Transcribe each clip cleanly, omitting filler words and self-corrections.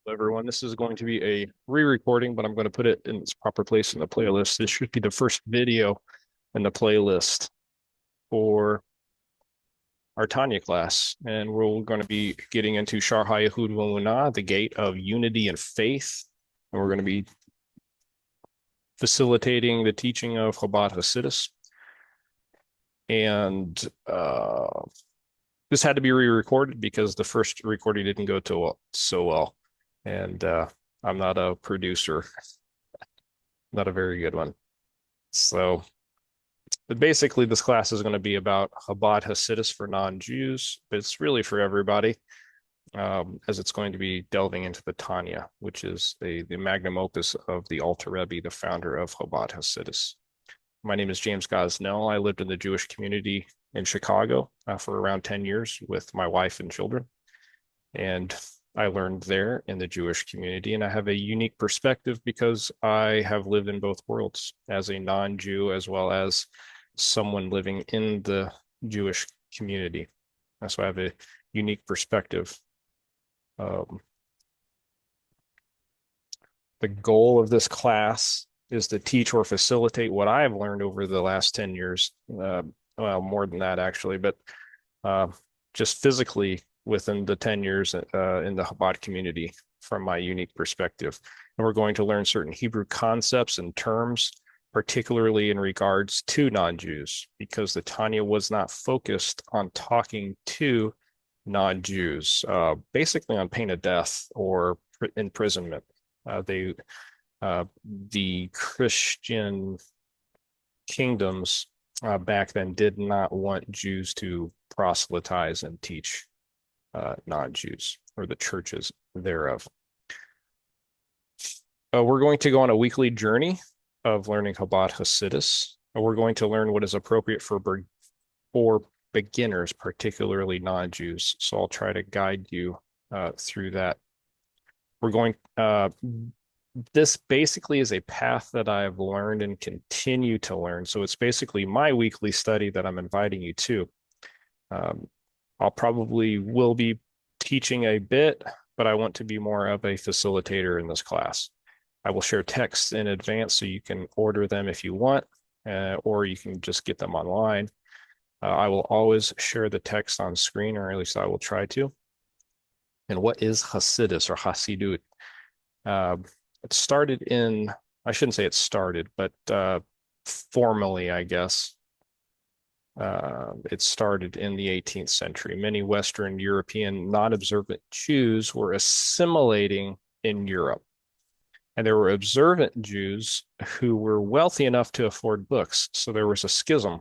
Hello, everyone. This is going to be a re-recording, but I'm going to put it in its proper place in the playlist. This should be the first video in the playlist for our Tanya class, and we're going to be getting into Shaar haYichud v'Emunah, the gate of unity and faith, and we're going to be facilitating the teaching of Chabad Hasidus. And this had to be re-recorded because the first recording didn't go so well, and I'm not a producer, not a very good one. So, but basically, this class is going to be about Chabad Hasidus for non-Jews, but it's really for everybody, as it's going to be delving into the Tanya, which is the magnum opus of the Alter Rebbe, the founder of Chabad Hasidus. My name is James Gosnell. I lived in the Jewish community in Chicago for around 10 years with my wife and children. And I learned there in the Jewish community, and I have a unique perspective because I have lived in both worlds as a non-Jew as well as someone living in the Jewish community. So I have a unique perspective. The goal of this class is to teach or facilitate what I have learned over the last 10 years. Well, more than that, actually, but just physically within the 10 years in the Chabad community from my unique perspective. And we're going to learn certain Hebrew concepts and terms, particularly in regards to non-Jews, because the Tanya was not focused on talking to non-Jews, basically on pain of death or imprisonment. The Christian kingdoms back then did not want Jews to proselytize and teach non-Jews or the churches thereof. We're going to go on a weekly journey of learning Chabad Hasidus. We're going to learn what is appropriate for beginners, particularly non-Jews. So I'll try to guide you through that. We're going this basically is a path that I've learned and continue to learn. So it's basically my weekly study that I'm inviting you to. I'll probably will be teaching a bit, but I want to be more of a facilitator in this class. I will share texts in advance so you can order them if you want, or you can just get them online. I will always share the text on screen, or at least I will try to. And what is Hasidus or Hasidut? It started in, I shouldn't say it started, but formally, I guess, it started in the 18th century. Many Western European non-observant Jews were assimilating in Europe. And there were observant Jews who were wealthy enough to afford books. So there was a schism.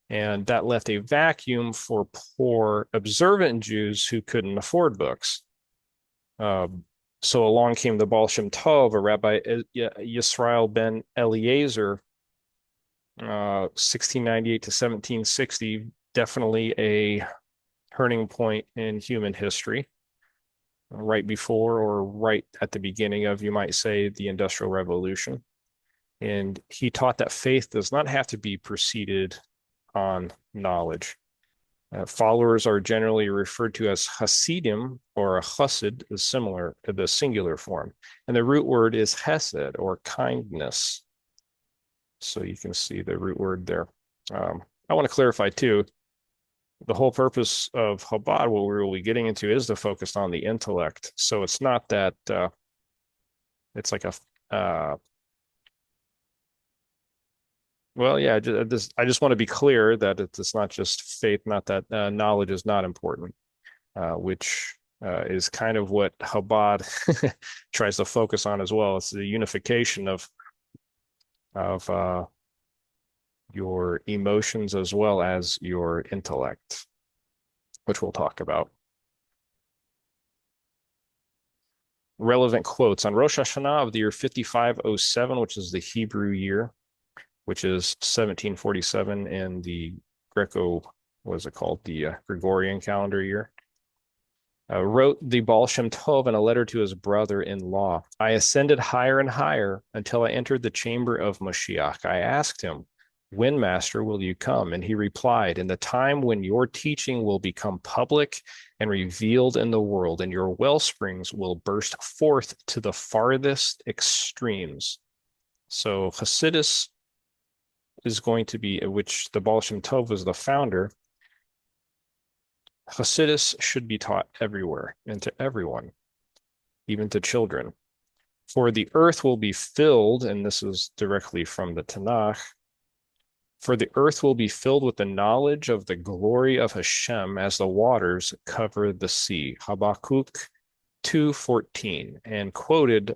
And that left a vacuum for poor observant Jews who couldn't afford books. So along came the Baal Shem Tov, a Rabbi Yisrael ben Eliezer, 1698 to 1760, definitely a turning point in human history, right before or right at the beginning of, you might say, the Industrial Revolution. And he taught that faith does not have to be preceded on knowledge. Followers are generally referred to as Hasidim, or a Chassid is similar to the singular form. And the root word is Hesed, or kindness. So you can see the root word there. I want to clarify too, the whole purpose of Chabad, what we're really getting into, is to focus on the intellect. So it's not that it's like a well, yeah, I just want to be clear that it's not just faith, not that knowledge is not important, which is kind of what Chabad tries to focus on as well. It's the unification of your emotions as well as your intellect, which we'll talk about. Relevant quotes on Rosh Hashanah of the year 5507, which is the Hebrew year, which is 1747 in the what is it called? The Gregorian calendar year. Wrote the Baal Shem Tov in a letter to his brother-in-law. I ascended higher and higher until I entered the chamber of Mashiach. I asked him, When, Master, will you come? And he replied, in the time when your teaching will become public and revealed in the world, and your well springs will burst forth to the farthest extremes. So Hasidus is going to be, which the Baal Shem Tov was the founder. Hasidus should be taught everywhere and to everyone, even to children. For the earth will be filled, and this is directly from the Tanakh, for the earth will be filled with the knowledge of the glory of Hashem as the waters cover the sea. Habakkuk 2:14, and quoted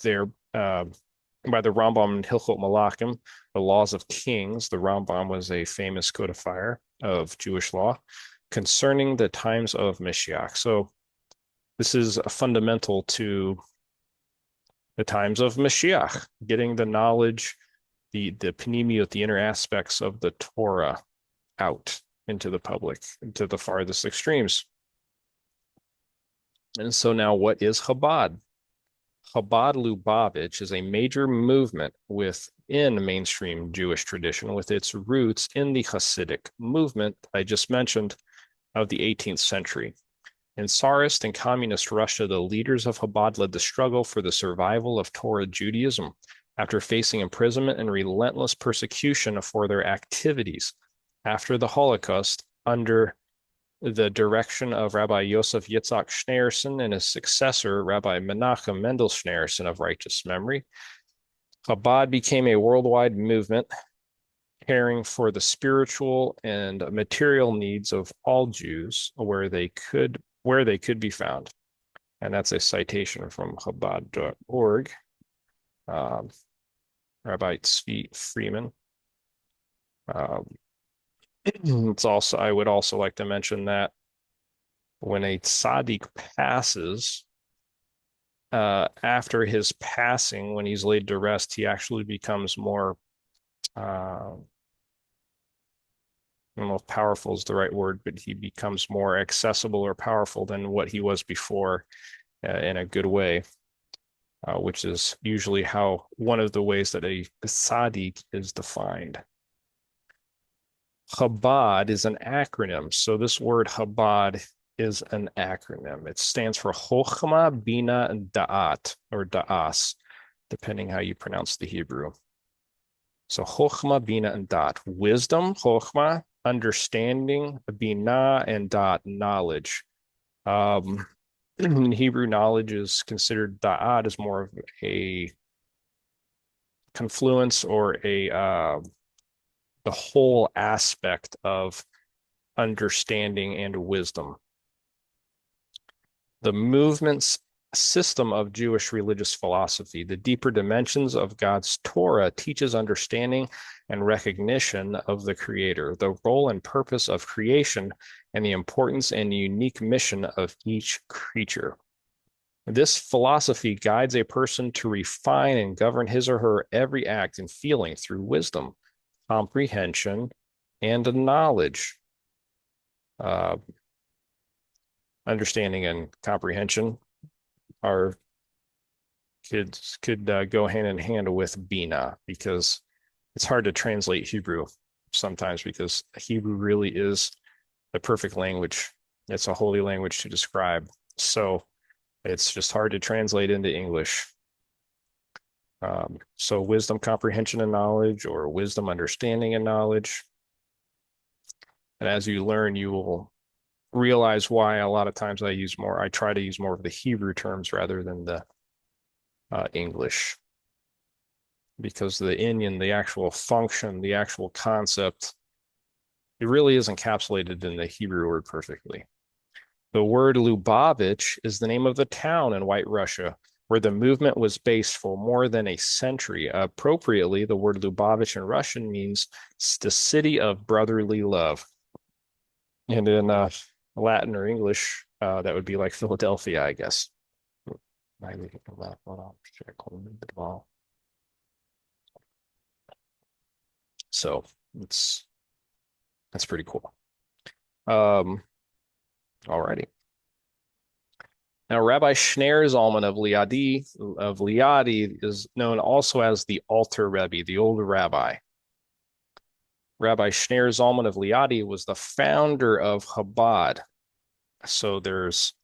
there by the Rambam in Hilchot Malachim, the Laws of Kings. The Rambam was a famous codifier of Jewish law concerning the times of Mashiach. So this is fundamental to the times of Mashiach, getting the knowledge, the panemiut, the inner aspects of the Torah out into the public, into the farthest extremes. And so now what is Chabad? Chabad Lubavitch is a major movement within mainstream Jewish tradition with its roots in the Hasidic movement I just mentioned of the 18th century. In Tsarist and communist Russia, the leaders of Chabad led the struggle for the survival of Torah Judaism after facing imprisonment and relentless persecution for their activities. After the Holocaust, under the direction of Rabbi Yosef Yitzhak Schneerson and his successor, Rabbi Menachem Mendel Schneerson of righteous memory, Chabad became a worldwide movement caring for the spiritual and material needs of all Jews where they could be found. And that's a citation from Chabad.org. Rabbi Tzvi Freeman. It's also, I would also like to mention that when a tzaddik passes, after his passing, when he's laid to rest, he actually becomes more, I don't know if powerful is the right word, but he becomes more accessible or powerful than what he was before, in a good way, which is usually how one of the ways that a tzaddik is defined. Chabad is an acronym. So this word Chabad is an acronym. It stands for Chochma, Bina, and Da'at, or Da'as, depending how you pronounce the Hebrew. So Chochma, Bina, and Da'at. Wisdom, Chochma, understanding, Bina, and Da'at, knowledge. In Hebrew, knowledge is considered, Da'at is more of a confluence or the whole aspect of understanding and wisdom. The movement's system of Jewish religious philosophy, the deeper dimensions of God's Torah, teaches understanding and recognition of the Creator, the role and purpose of creation, and the importance and unique mission of each creature. This philosophy guides a person to refine and govern his or her every act and feeling through wisdom, comprehension, and knowledge. Understanding and comprehension are could go hand in hand with Bina, because it's hard to translate Hebrew sometimes, because Hebrew really is the perfect language. It's a holy language to describe. So it's just hard to translate into English. So wisdom, comprehension, and knowledge, or wisdom, understanding, and knowledge. And as you learn, you will realize why a lot of times I try to use more of the Hebrew terms rather than the English. Because the inyan, the actual function, the actual concept, it really is encapsulated in the Hebrew word perfectly. The word Lubavitch is the name of the town in White Russia, where the movement was based for more than a century. Appropriately, the word Lubavitch in Russian means the city of brotherly love. And in Latin or English, that would be like Philadelphia, I guess. So that's pretty cool. Alrighty. Now, Rabbi Schneur Zalman of Liadi is known also as the Alter Rebbe, the old rabbi. Rabbi Shneur Zalman of Liadi was the founder of Chabad. So there's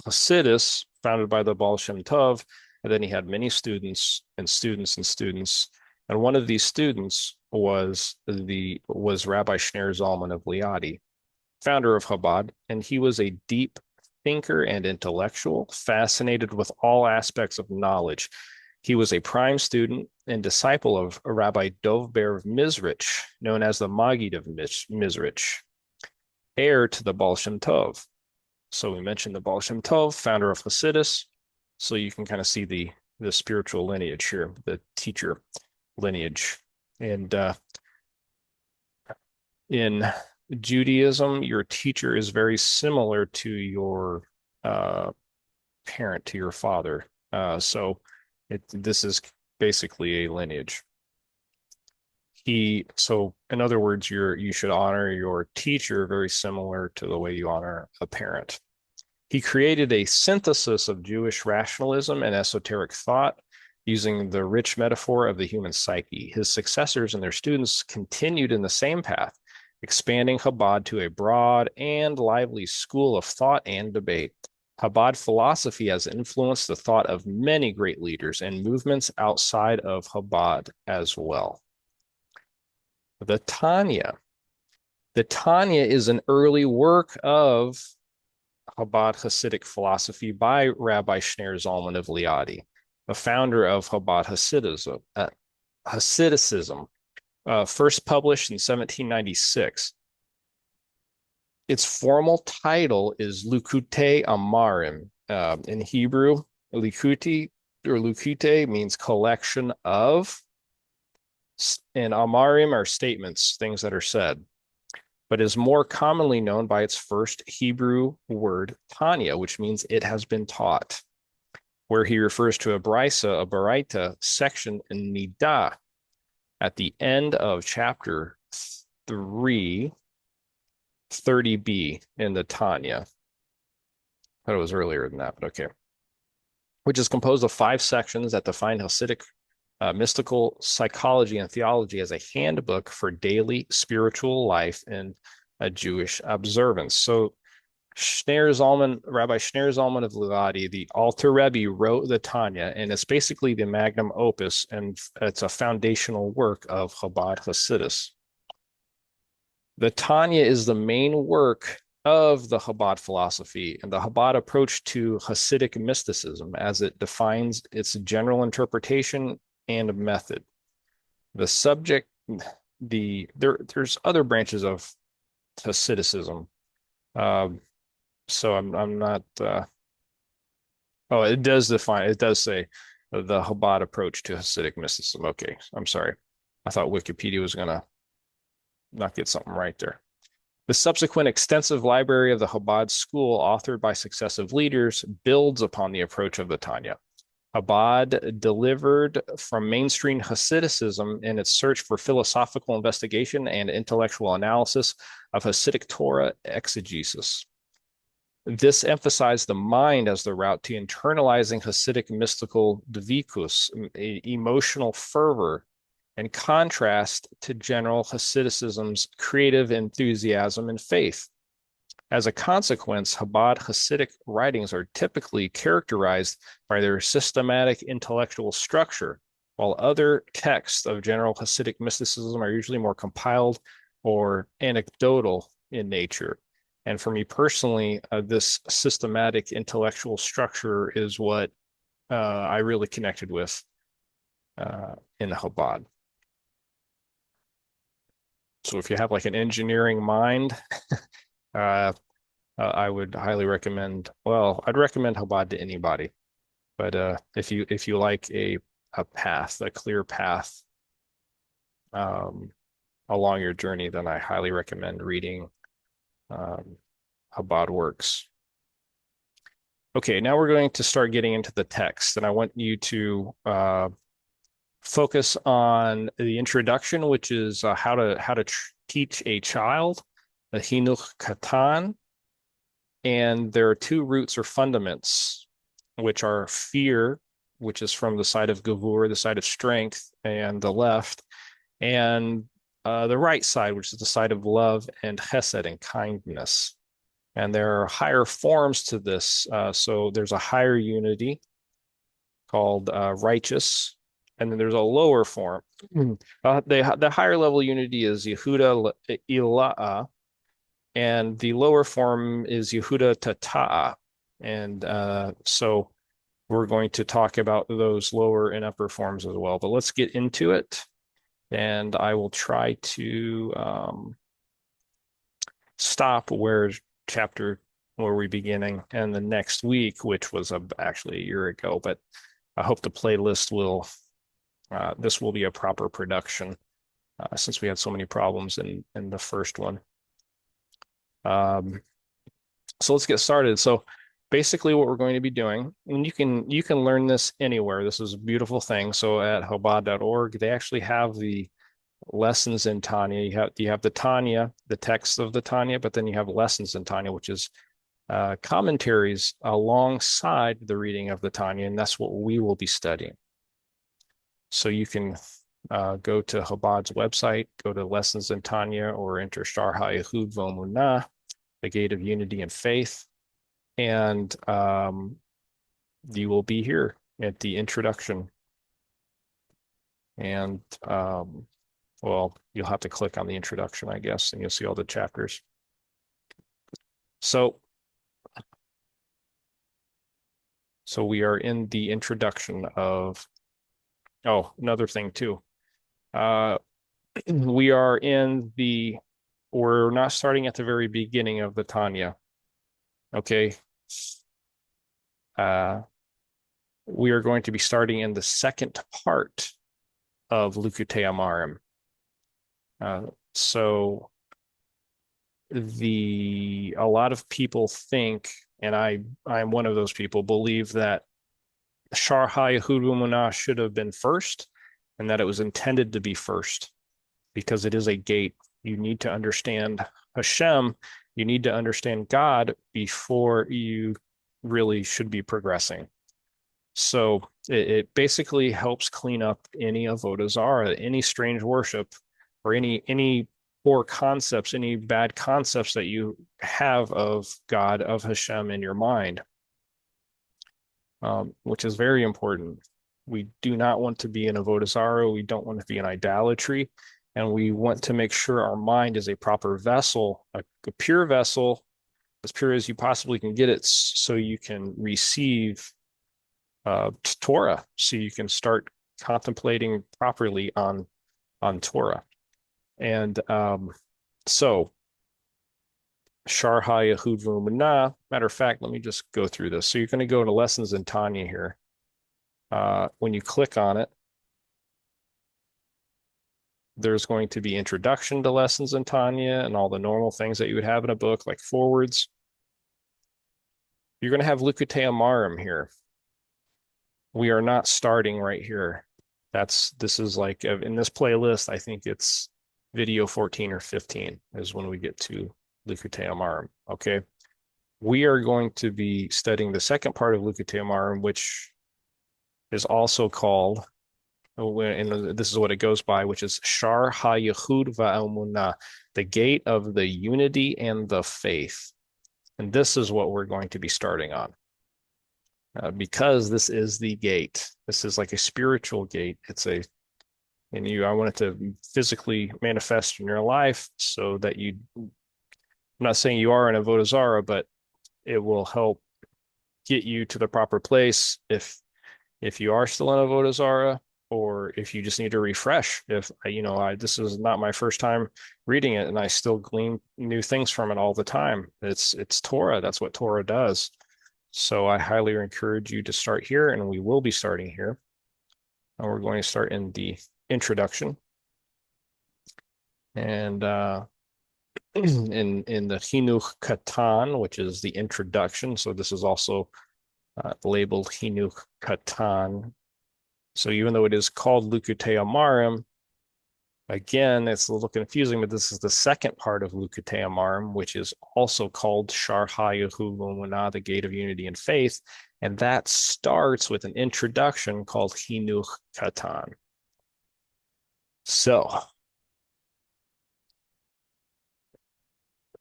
Hasidus, founded by the Baal Shem Tov, and then he had many students and students and students. And one of these students was Rabbi Shneur Zalman of Liadi, founder of Chabad, and he was a deep thinker and intellectual, fascinated with all aspects of knowledge. He was a prime student and disciple of Rabbi Dov Ber of Mizrich, known as the Maggid of Mizrich, heir to the Baal Shem Tov. So we mentioned the Baal Shem Tov, founder of Hasidus. So you can kind of see the spiritual lineage here, the teacher lineage. And in Judaism, your teacher is very similar to your parent, to your father. So this is basically a lineage. So in other words, you should honor your teacher very similar to the way you honor a parent. He created a synthesis of Jewish rationalism and esoteric thought using the rich metaphor of the human psyche. His successors and their students continued in the same path, expanding Chabad to a broad and lively school of thought and debate. Chabad philosophy has influenced the thought of many great leaders and movements outside of Chabad as well. The Tanya. The Tanya is an early work of Chabad Hasidic philosophy by Rabbi Shneur Zalman of Liadi, the founder of Chabad Hasidicism, first published in 1796. Its formal title is Likutei Amarim. In Hebrew, Likuti or Lukute means collection of, and Amarim are statements, things that are said, but is more commonly known by its first Hebrew word, Tanya, which means it has been taught, where he refers to a baraita section in Nidah at the end of chapter 3, 30b in the Tanya. I thought it was earlier than that, but okay. Which is composed of 5 sections that define Hasidic mystical psychology and theology as a handbook for daily spiritual life and a Jewish observance. So Rabbi Shneur Zalman of Liadi, the Alter Rebbe, wrote the Tanya, and it's basically the magnum opus, and it's a foundational work of Chabad Hasidus. The Tanya is the main work of the Chabad philosophy and the Chabad approach to Hasidic mysticism as it defines its general interpretation and method. The subject, there's other branches of Hasidicism. So I'm not. Oh, it does say the Chabad approach to Hasidic mysticism. Okay, I'm sorry. I thought Wikipedia was gonna not get something right there. The subsequent extensive library of the Chabad school, authored by successive leaders, builds upon the approach of the Tanya. Chabad delivered from mainstream Hasidicism in its search for philosophical investigation and intellectual analysis of Hasidic Torah exegesis. This emphasized the mind as the route to internalizing Hasidic mystical dvikus, emotional fervor, in contrast to general Hasidicism's creative enthusiasm and faith. As a consequence, Chabad Hasidic writings are typically characterized by their systematic intellectual structure, while other texts of general Hasidic mysticism are usually more compiled or anecdotal in nature. And for me personally, this systematic intellectual structure is what I really connected with in Chabad. So if you have like an engineering mind, I would highly recommend, well, I'd recommend Chabad to anybody. But if you like a clear path along your journey, then I highly recommend reading Chabad works. Okay, now we're going to start getting into the text, and I want you to focus on the introduction, which is how to teach a child, the Hinuch Katan, and there are 2 roots or fundaments, which are fear, which is from the side of Gavur, the side of strength, and the left, and the right side, which is the side of love and chesed and kindness. And there are higher forms to this. So there's a higher unity called righteous, and then there's a lower form. The higher level unity is Yehuda Ila'a, and the lower form is Yehuda Tata'a. And so we're going to talk about those lower and upper forms as well. But let's get into it, and I will try to stop where we beginning, and the next week, which was actually a year ago. But I hope the playlist will this will be a proper production since we had so many problems in the first one. So let's get started. So basically what we're going to be doing, and you can learn this anywhere. This is a beautiful thing. So at Chabad.org, they actually have the lessons in Tanya. You have the Tanya, the text of the Tanya, but then you have lessons in Tanya, which is commentaries alongside the reading of the Tanya, and that's what we will be studying. So you can go to Chabad's website, go to Lessons in Tanya, or enter Shaar haYichud v'Emunah, the Gate of Unity and Faith, and you will be here at the introduction. And well, you'll have to click on the introduction, I guess, and you'll see all the chapters. So we are in the introduction of, oh, another thing too. We're not starting at the very beginning of the Tanya. Okay. We are going to be starting in the second part of Likutei Amarim. So a lot of people think, and I'm one of those people, believe that Shaar haYichud v'Emunah should have been first, and that it was intended to be first because it is a gate. You need to understand Hashem. You need to understand God before you really should be progressing. So it basically helps clean up any avodah zarah, any strange worship, or any poor concepts, any bad concepts that you have of God, of Hashem in your mind, which is very important. We do not want to be in avodah zarah. We don't want to be in idolatry. And we want to make sure our mind is a proper vessel, a pure vessel, as pure as you possibly can get it, so you can receive Torah, so you can start contemplating properly on Torah. And so Shaar haYichud v'Emunah. Matter of fact, let me just go through this. So you're going to go to Lessons in Tanya here. When you click on it, there's going to be introduction to Lessons in Tanya and all the normal things that you would have in a book, like forwards. You're going to have Likutei Amarim here. We are not starting right here. This is like in this playlist, I think it's video 14 or 15 is when we get to Likutei Amarim. Okay. We are going to be studying the second part of Likutei Amarim, which is also called, and this is what it goes by, which is Shaar haYichud v'Emunah, the gate of the unity and the faith. And this is what we're going to be starting on. Because this is the gate. This is like a spiritual gate. I want it to physically manifest in your life so that I'm not saying you are an avodah zarah, but it will help get you to the proper place if you are still in avodah zarah, or if you just need to refresh. If this is not my first time reading it, and I still glean new things from it all the time. It's Torah. That's what Torah does. So I highly encourage you to start here, and we will be starting here. And we're going to start in the introduction. And in the Chinuch Katan, which is the introduction. So this is also labeled Chinuch Katan. So even though it is called Likutei Amarim, again, it's a little confusing, but this is the second part of Likutei Amarim, which is also called Shaar haYichud v'Emunah, the Gate of Unity and Faith. And that starts with an introduction called Chinuch Katan. So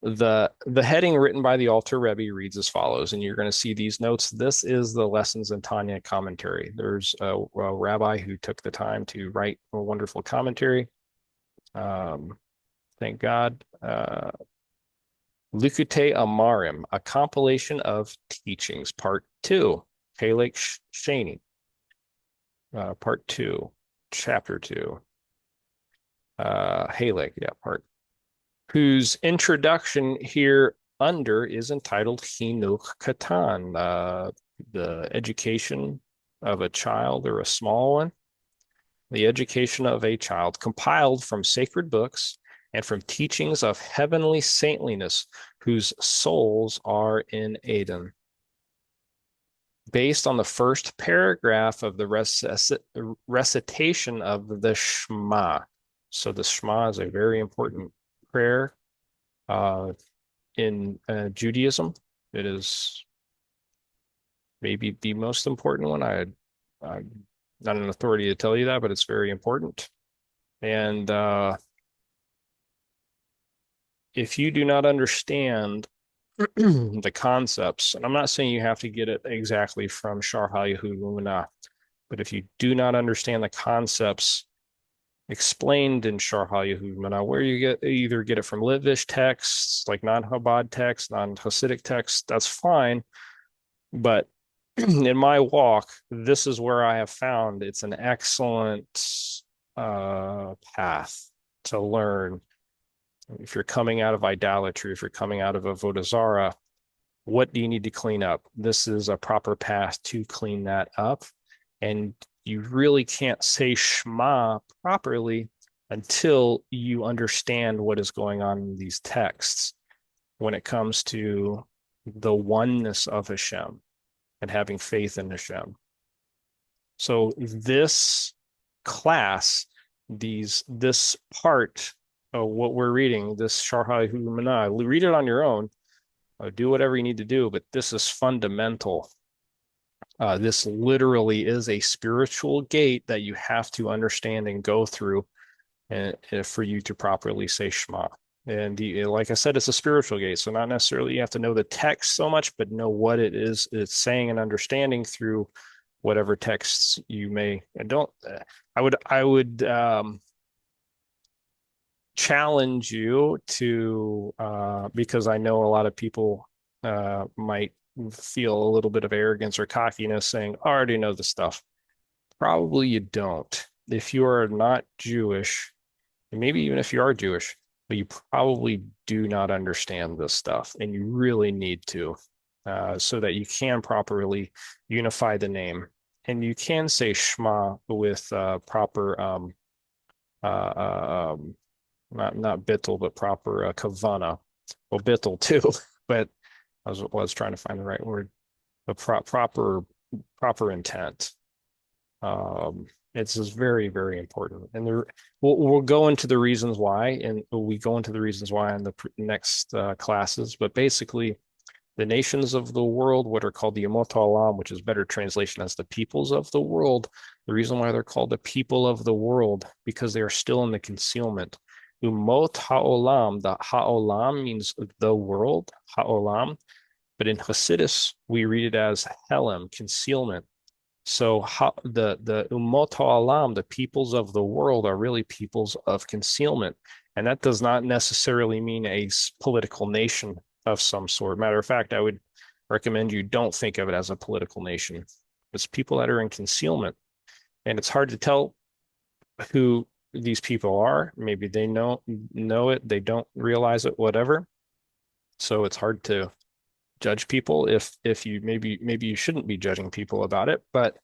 The heading written by the Alter Rebbe reads as follows, and you're going to see these notes. This is the Lessons in Tanya commentary. There's a rabbi who took the time to write a wonderful commentary. Thank God. Likutei Amarim, a compilation of teachings, part 2, Halek Shani, part 2, chapter 2, Halek, yeah, part, whose introduction here under is entitled Chinuch Katan, the education of a child or a small one, the education of a child, compiled from sacred books and from teachings of heavenly saintliness, whose souls are in Eden. Based on the first paragraph of the recitation of the Shema. So the Shema is a very important prayer in Judaism. It is maybe the most important one. I'm not an authority to tell you that, but it's very important. And if you do not understand the concepts, and I'm not saying you have to get it exactly from Shaar haYichud, but if you do not understand the concepts explained in Shaar haYichud, where you either get it from Litvish texts, like non-Chabad texts, non-Hasidic texts, that's fine. But in my walk, this is where I have found it's an excellent path to learn. If you're coming out of idolatry, if you're coming out of Avodah Zarah, what do you need to clean up? This is a proper path to clean that up. And you really can't say Shema properly until you understand what is going on in these texts when it comes to the oneness of Hashem and having faith in Hashem. So this class, this part of what we're reading, this Shaar haYichud, read it on your own, do whatever you need to do, but this is fundamental. This literally is a spiritual gate that you have to understand and go through and for you to properly say Shema. And like I said, it's a spiritual gate. So not necessarily you have to know the text so much, but know what it is it's saying and understanding through whatever texts you may. And don't, I would challenge you to, because I know a lot of people might feel a little bit of arrogance or cockiness saying, I already know the stuff. Probably you don't. If you are not Jewish, and maybe even if you are Jewish, but you probably do not understand this stuff, and you really need to, so that you can properly unify the name. And you can say Shema with proper, not bittul, but proper kavana. Well, bittul too, but I was trying to find the right word. The proper intent. It's just very, very important. And we'll go into the reasons why, and we go into the reasons why in the next classes. But basically, the nations of the world, what are called the Umot Ha'olam, which is better translation as the peoples of the world. The reason why they're called the people of the world, because they are still in the concealment. Umot Ha'olam, the Ha'olam means the world, Ha'olam. But in Hasidus, we read it as Helem, concealment. So the Umot Ha'olam, the peoples of the world, are really peoples of concealment. And that does not necessarily mean a political nation of some sort. Matter of fact, I would recommend you don't think of it as a political nation. It's people that are in concealment. And it's hard to tell who these people are. Maybe they know it, they don't realize it, whatever. So it's hard to judge people if you maybe you shouldn't be judging people about it. But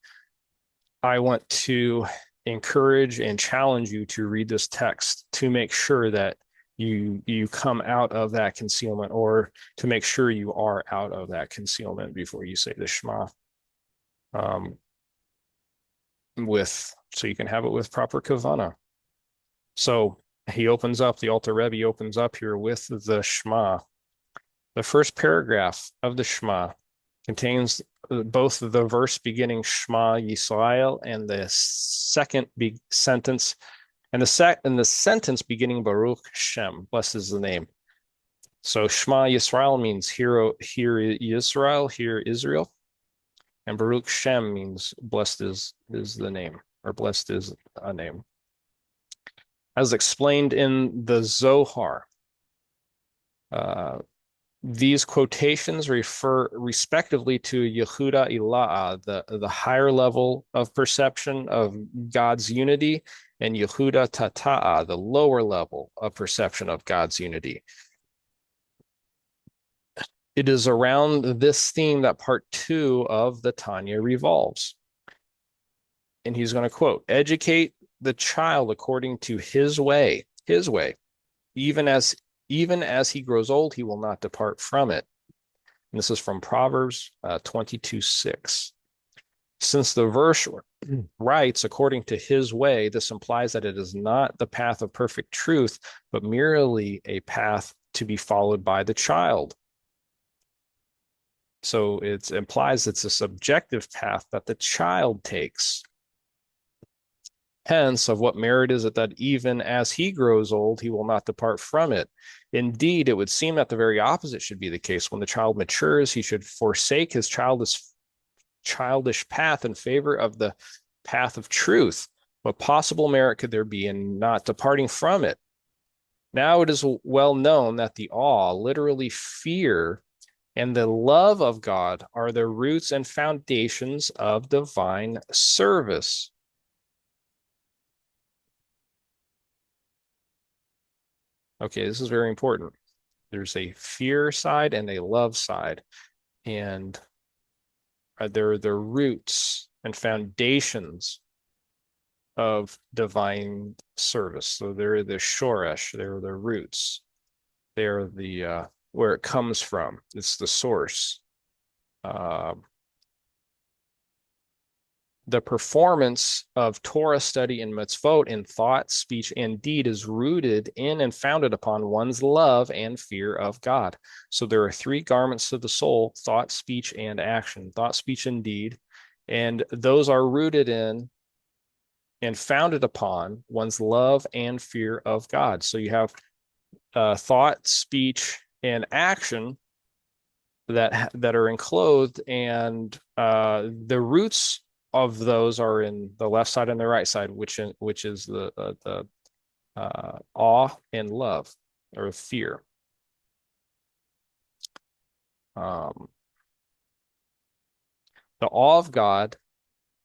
I want to encourage and challenge you to read this text to make sure that you come out of that concealment, or to make sure you are out of that concealment before you say the Shema. So you can have it with proper kavana. So he opens up, the Alter Rebbe opens up here with the Shema. The first paragraph of the Shema contains both the verse beginning Shema Yisrael and the second sentence, and the sentence beginning Baruch Shem, blessed is the name. So Shema Yisrael means hear Yisrael, hear Israel. And Baruch Shem means blessed is the name, or blessed is a name. As explained in the Zohar, these quotations refer respectively to Yehuda Ila'a, the higher level of perception of God's unity, and Yehuda Tata'a, the lower level of perception of God's unity. It is around this theme that part 2 of the Tanya revolves. And he's going to quote, educate the child according to his way, even as he grows old, he will not depart from it. And this is from Proverbs 22:6. Since the verse writes according to his way, this implies that it is not the path of perfect truth, but merely a path to be followed by the child. So it implies it's a subjective path that the child takes. Hence, of what merit is it that even as he grows old, he will not depart from it? Indeed, it would seem that the very opposite should be the case. When the child matures, he should forsake his childish path in favor of the path of truth. What possible merit could there be in not departing from it? Now it is well known that the awe, literally fear, and the love of God are the roots and foundations of divine service. Okay, this is very important. There's a fear side and a love side, and they're the roots and foundations of divine service. So they're the shoresh, they're the roots, they're the where it comes from. It's the source. The performance of Torah study and mitzvot in thought, speech, and deed is rooted in and founded upon one's love and fear of God. So there are 3 garments of the soul: thought, speech, and action. Thought, speech, and deed. And those are rooted in and founded upon one's love and fear of God. So you have thought, speech, and action that are enclosed, and the roots of those are in the left side and the right side, which is the awe and love, or fear. The awe of God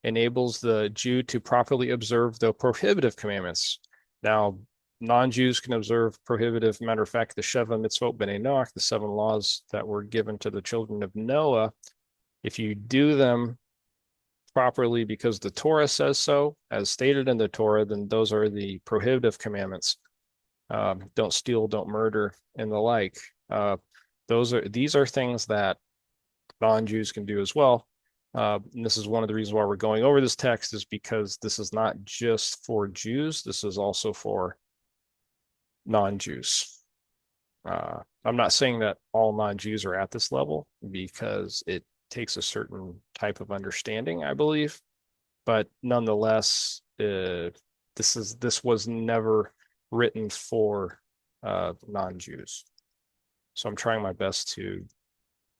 enables the Jew to properly observe the prohibitive commandments. Now, non-Jews can observe prohibitive. Matter of fact, the Sheva Mitzvot B'nai Noach, the 7 laws that were given to the children of Noah, if you do them properly because the Torah says so, as stated in the Torah, then those are the prohibitive commandments. Don't steal, don't murder, and the like. These are things that non-Jews can do as well. And this is one of the reasons why we're going over this text, is because this is not just for Jews, this is also for non-Jews. I'm not saying that all non-Jews are at this level, because it takes a certain type of understanding, I believe. But nonetheless, this was never written for non-Jews. So I'm trying my best to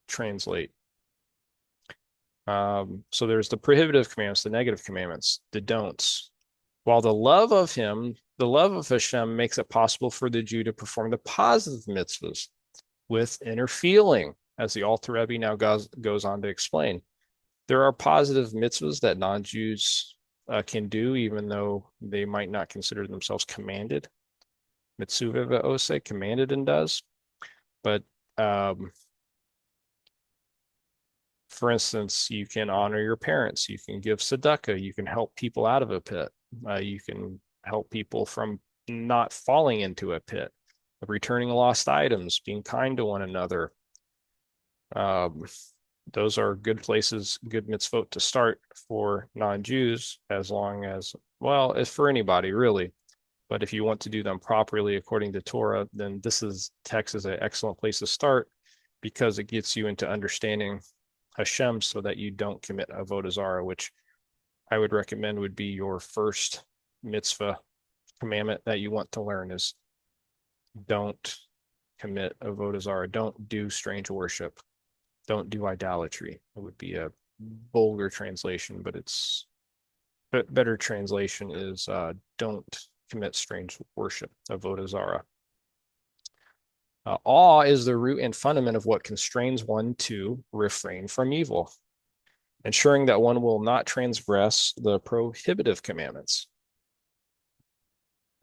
translate. So there's the prohibitive commandments, the negative commandments, the don'ts. While the love of Hashem makes it possible for the Jew to perform the positive mitzvahs with inner feeling, as the Alter Rebbe now goes on to explain. There are positive mitzvahs that non-Jews can do, even though they might not consider themselves commanded. Mitzvah ve'oseh, commanded and does. But for instance, you can honor your parents, you can give tzedakah, you can help people out of a pit, you can help people from not falling into a pit, returning lost items, being kind to one another. Those are good places, good mitzvot to start for non-Jews, as long as, well, as for anybody really. But if you want to do them properly according to Torah, then text is an excellent place to start, because it gets you into understanding Hashem so that you don't commit avodah zarah, which I would recommend would be your first mitzvah commandment that you want to learn, is don't commit avodah zarah. Don't do strange worship. Don't do idolatry. It would be a vulgar translation, but it's better translation is don't commit strange worship, avodah zarah. Awe is the root and fundament of what constrains one to refrain from evil, ensuring that one will not transgress the prohibitive commandments.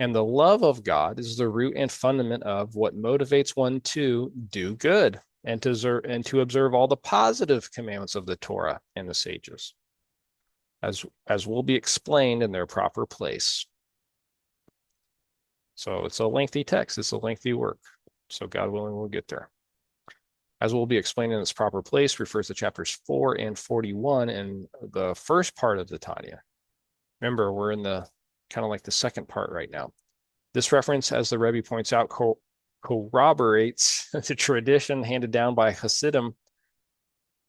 And the love of God is the root and fundament of what motivates one to do good and to observe all the positive commandments of the Torah and the sages, as will be explained in their proper place. So it's a lengthy text. It's a lengthy work. So God willing, we'll get there. As will be explained in its proper place, refers to chapters 4 and 41 in the first part of the Tanya. Remember, we're in the kind of like the second part right now. This reference, as the Rebbe points out, corroborates the tradition handed down by Hasidim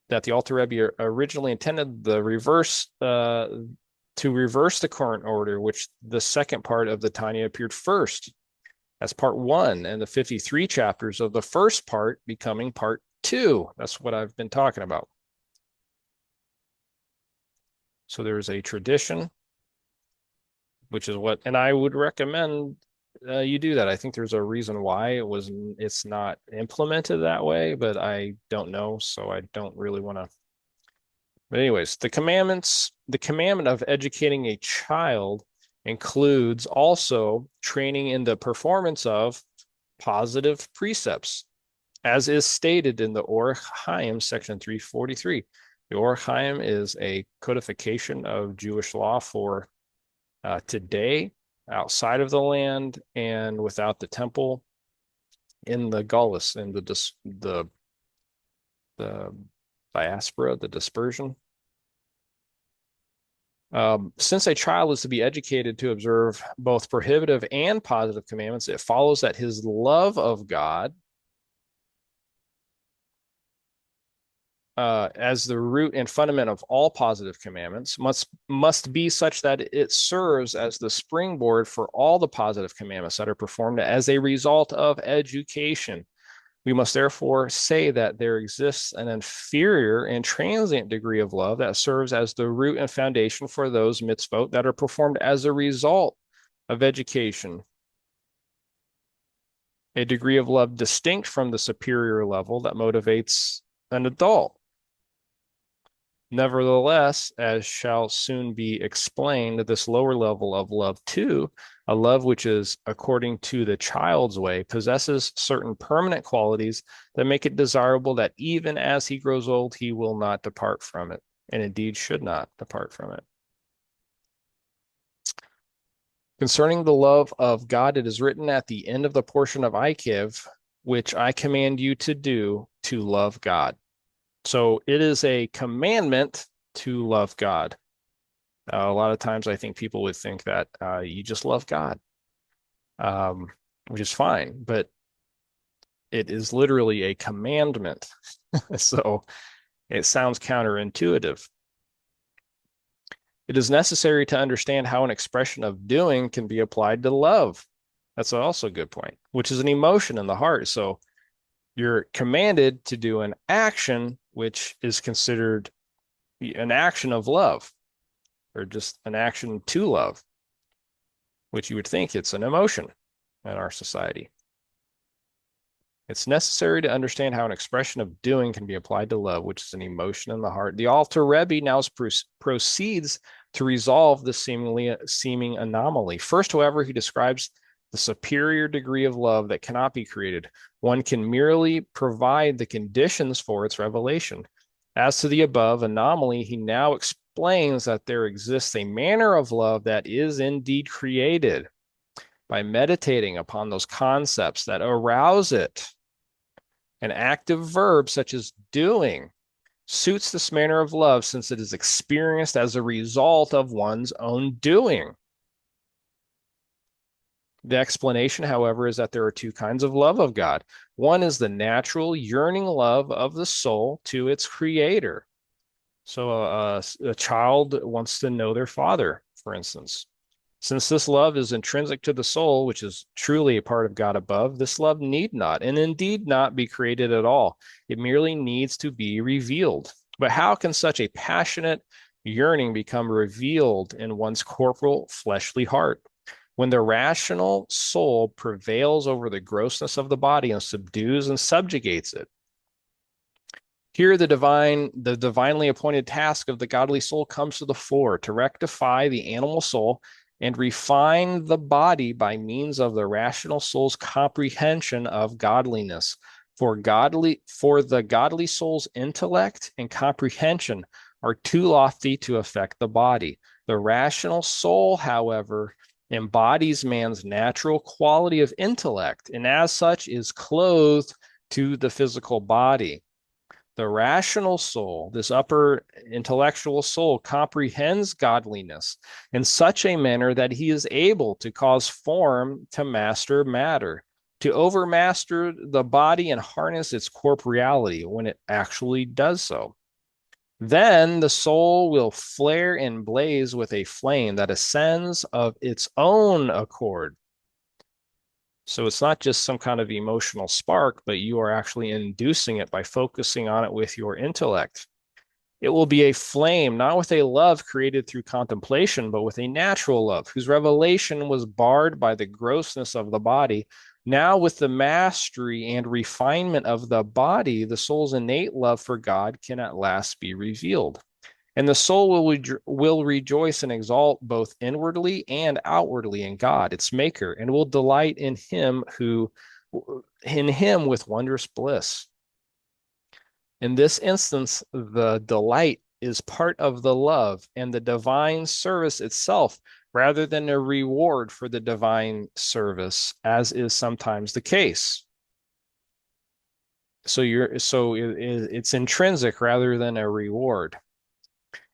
that the Alter Rebbe originally intended the reverse to reverse the current order, which the second part of the Tanya appeared first as part 1, and the 53 chapters of the first part becoming part 2. That's what I've been talking about. So there's a tradition, which is what, and I would recommend you do that. I think there's a reason why it's not implemented that way, but I don't know, so I don't really want to. But anyways, the commandment of educating a child includes also training in the performance of positive precepts, as is stated in the Orach Chaim, section 343. The Orach Chaim is a codification of Jewish law for today, outside of the land and without the temple, in the Gaulis, in the diaspora, the dispersion. Since a child is to be educated to observe both prohibitive and positive commandments, it follows that his love of God, as the root and fundament of all positive commandments, must be such that it serves as the springboard for all the positive commandments that are performed as a result of education. We must therefore say that there exists an inferior and transient degree of love that serves as the root and foundation for those mitzvot that are performed as a result of education. A degree of love distinct from the superior level that motivates an adult. Nevertheless, as shall soon be explained, this lower level of love too, a love which is according to the child's way, possesses certain permanent qualities that make it desirable that even as he grows old, he will not depart from it, and indeed should not depart from it. Concerning the love of God, it is written at the end of the portion of Ikiv, which I command you to do, to love God. So it is a commandment to love God. A lot of times I think people would think that you just love God, which is fine, but it is literally a commandment. So it sounds counterintuitive. It is necessary to understand how an expression of doing can be applied to love. That's also a good point, which is an emotion in the heart. So you're commanded to do an action which is considered an action of love, or just an action to love, which you would think it's an emotion in our society. It's necessary to understand how an expression of doing can be applied to love, which is an emotion in the heart. The Alter Rebbe now proceeds to resolve this seeming anomaly. First, however, he describes the superior degree of love that cannot be created. One can merely provide the conditions for its revelation. As to the above anomaly, he now explains that there exists a manner of love that is indeed created by meditating upon those concepts that arouse it. An active verb such as doing suits this manner of love since it is experienced as a result of one's own doing. The explanation, however, is that there are two kinds of love of God. One is the natural yearning love of the soul to its creator. So a child wants to know their father, for instance. Since this love is intrinsic to the soul, which is truly a part of God above, this love need not, and indeed not, be created at all. It merely needs to be revealed. But how can such a passionate yearning become revealed in one's corporal, fleshly heart? When the rational soul prevails over the grossness of the body and subdues and subjugates it. Here, the divinely appointed task of the godly soul comes to the fore to rectify the animal soul and refine the body by means of the rational soul's comprehension of godliness. For the godly soul's intellect and comprehension are too lofty to affect the body. The rational soul, however, embodies man's natural quality of intellect, and as such is clothed to the physical body. The rational soul, this upper intellectual soul, comprehends godliness in such a manner that he is able to cause form to master matter, to overmaster the body and harness its corporeality when it actually does so. Then the soul will flare and blaze with a flame that ascends of its own accord. So it's not just some kind of emotional spark, but you are actually inducing it by focusing on it with your intellect. It will be a flame, not with a love created through contemplation, but with a natural love, whose revelation was barred by the grossness of the body. Now, with the mastery and refinement of the body, the soul's innate love for God can at last be revealed. And the soul will rejoice and exalt both inwardly and outwardly in God, its maker, and will delight in him with wondrous bliss. In this instance, the delight is part of the love and the divine service itself, rather than a reward for the divine service, as is sometimes the case. So it's intrinsic rather than a reward.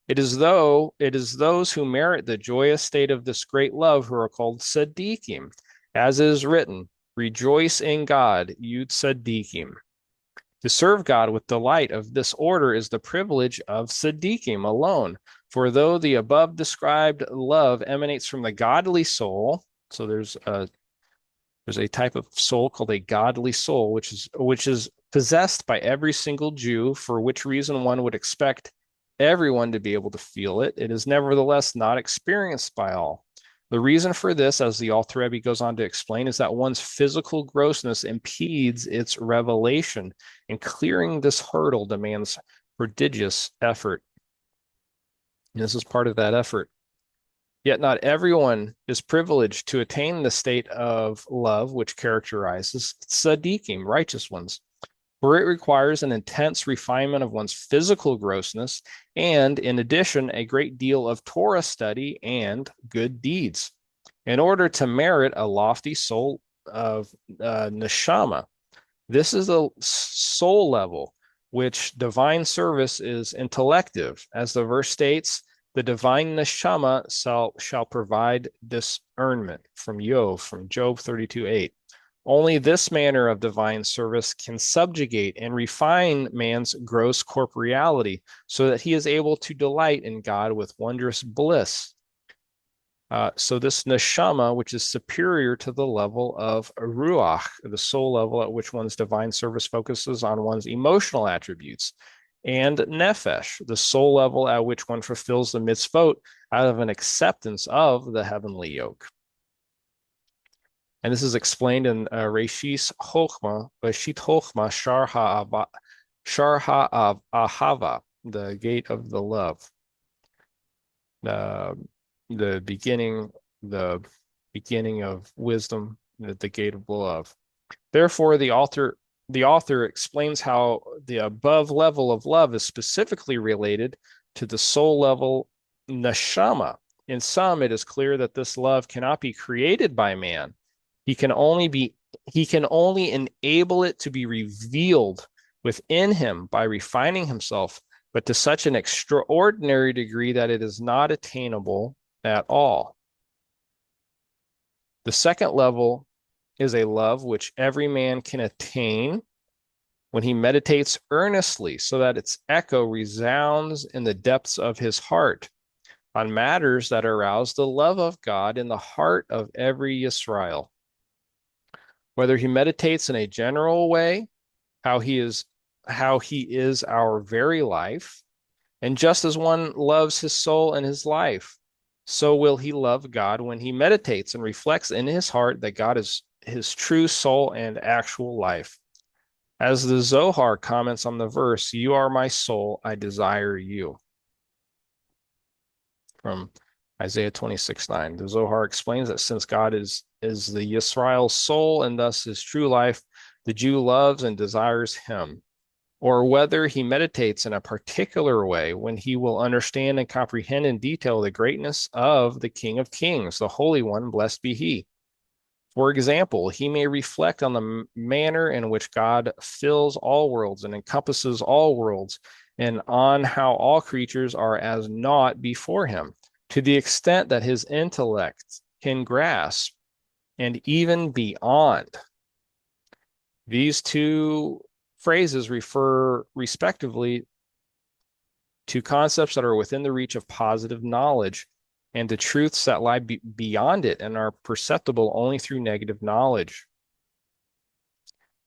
It is those who merit the joyous state of this great love who are called tzaddikim, as is written, rejoice in God, you tzaddikim. To serve God with delight of this order is the privilege of tzaddikim alone. For though the above described love emanates from the godly soul, so there's a type of soul called a godly soul, which is possessed by every single Jew, for which reason one would expect everyone to be able to feel it. It is nevertheless not experienced by all. The reason for this, as the Alter Rebbe goes on to explain, is that one's physical grossness impedes its revelation, and clearing this hurdle demands prodigious effort. And this is part of that effort. Yet not everyone is privileged to attain the state of love which characterizes tzaddikim, righteous ones, for it requires an intense refinement of one's physical grossness and, in addition, a great deal of Torah study and good deeds in order to merit a lofty soul of neshama. This is a soul level which divine service is intellective. As the verse states, the divine neshama shall provide discernment from Job 32:8. Only this manner of divine service can subjugate and refine man's gross corporeality so that he is able to delight in God with wondrous bliss. So this neshama, which is superior to the level of ruach, the soul level at which one's divine service focuses on one's emotional attributes, and nefesh, the soul level at which one fulfills the mitzvot out of an acceptance of the heavenly yoke. And this is explained in Reshit Chochma, Shaar HaAhava, the gate of the love. The beginning of wisdom, the gate of love. Therefore, the author explains how the above level of love is specifically related to the soul level neshama. In sum, it is clear that this love cannot be created by man. He can only enable it to be revealed within him by refining himself, but to such an extraordinary degree that it is not attainable at all. The second level is a love which every man can attain when he meditates earnestly, so that its echo resounds in the depths of his heart. on matters that arouse the love of God in the heart of every Yisrael. Whether he meditates in a general way, how he is our very life, and just as one loves his soul and his life, so will he love God when he meditates and reflects in his heart that God is his true soul and actual life. As the Zohar comments on the verse, "You are my soul, I desire you," from Isaiah 26:9. The Zohar explains that since God is the Yisrael's soul and thus his true life, the Jew loves and desires him. Or whether he meditates in a particular way when he will understand and comprehend in detail the greatness of the King of Kings, the Holy One, blessed be he. For example, he may reflect on the manner in which God fills all worlds and encompasses all worlds, and on how all creatures are as naught before him, to the extent that his intellect can grasp, and even beyond. These two phrases refer respectively to concepts that are within the reach of positive knowledge and to truths that lie beyond it and are perceptible only through negative knowledge.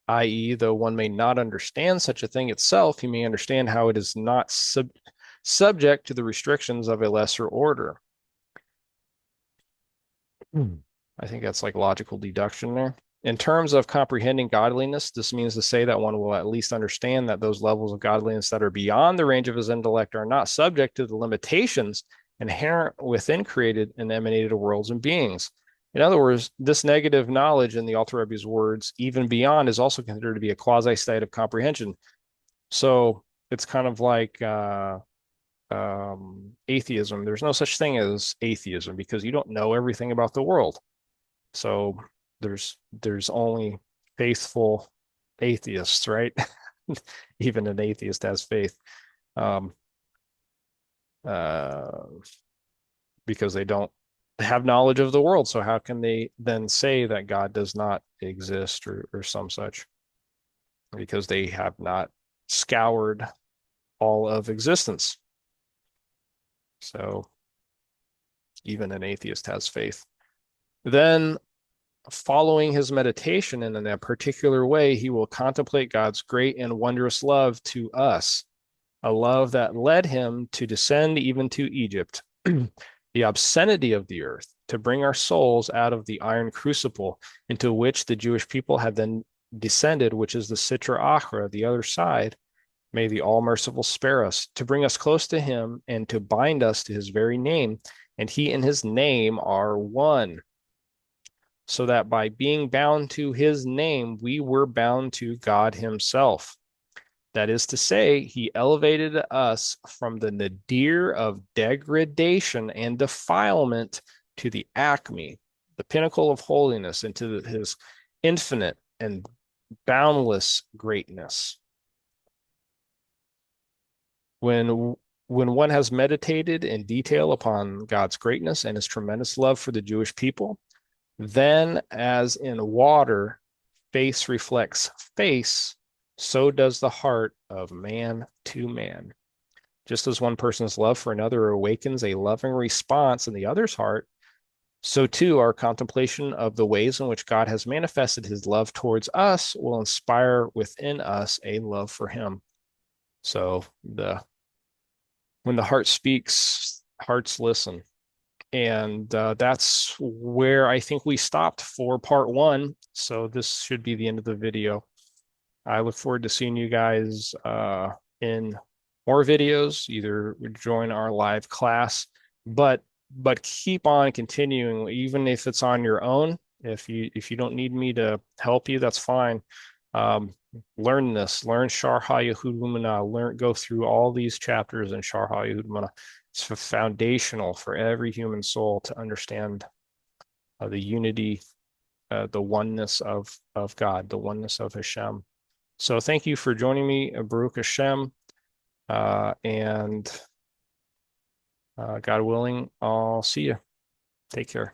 I.e., though one may not understand such a thing itself, he may understand how it is not subject to the restrictions of a lesser order. I think that's like logical deduction there. In terms of comprehending godliness, this means to say that one will at least understand that those levels of godliness that are beyond the range of his intellect are not subject to the limitations inherent within created and emanated worlds and beings. In other words, this negative knowledge, in the Alter Rebbe's words, even beyond, is also considered to be a quasi-state of comprehension. So it's kind of like atheism. There's no such thing as atheism because you don't know everything about the world. So there's only faithful atheists, right? Even an atheist has faith, um, uh, because they don't have knowledge of the world. So how can they then say that God does not exist or some such? Because they have not scoured all of existence. So even an atheist has faith. Then following his meditation in a particular way, he will contemplate God's great and wondrous love to us, a love that led him to descend even to Egypt, the obscenity of the earth, to bring our souls out of the iron crucible into which the Jewish people had then descended, which is the Sitra Achra, the other side. May the all-merciful spare us, to bring us close to him and to bind us to his very name, and he and his name are one, so that by being bound to his name, we were bound to God himself. That is to say, he elevated us from the nadir of degradation and defilement to the acme, the pinnacle of holiness, into his infinite and boundless greatness. When one has meditated in detail upon God's greatness and his tremendous love for the Jewish people, then as in water, face reflects face, so does the heart of man to man. Just as one person's love for another awakens a loving response in the other's heart, so too our contemplation of the ways in which God has manifested his love towards us will inspire within us a love for him. So when the heart speaks, hearts listen. And that's where I think we stopped for part one. So this should be the end of the video. I look forward to seeing you guys in more videos, either join our live class, but keep on continuing, even if it's on your own. If you don't need me to help you, that's fine. Learn Shaar haYichud, go through all these chapters in Shaar haYichud. It's foundational for every human soul to understand the unity, the oneness of God, the oneness of Hashem. So thank you for joining me, Baruch Hashem, and God willing, I'll see you. Take care.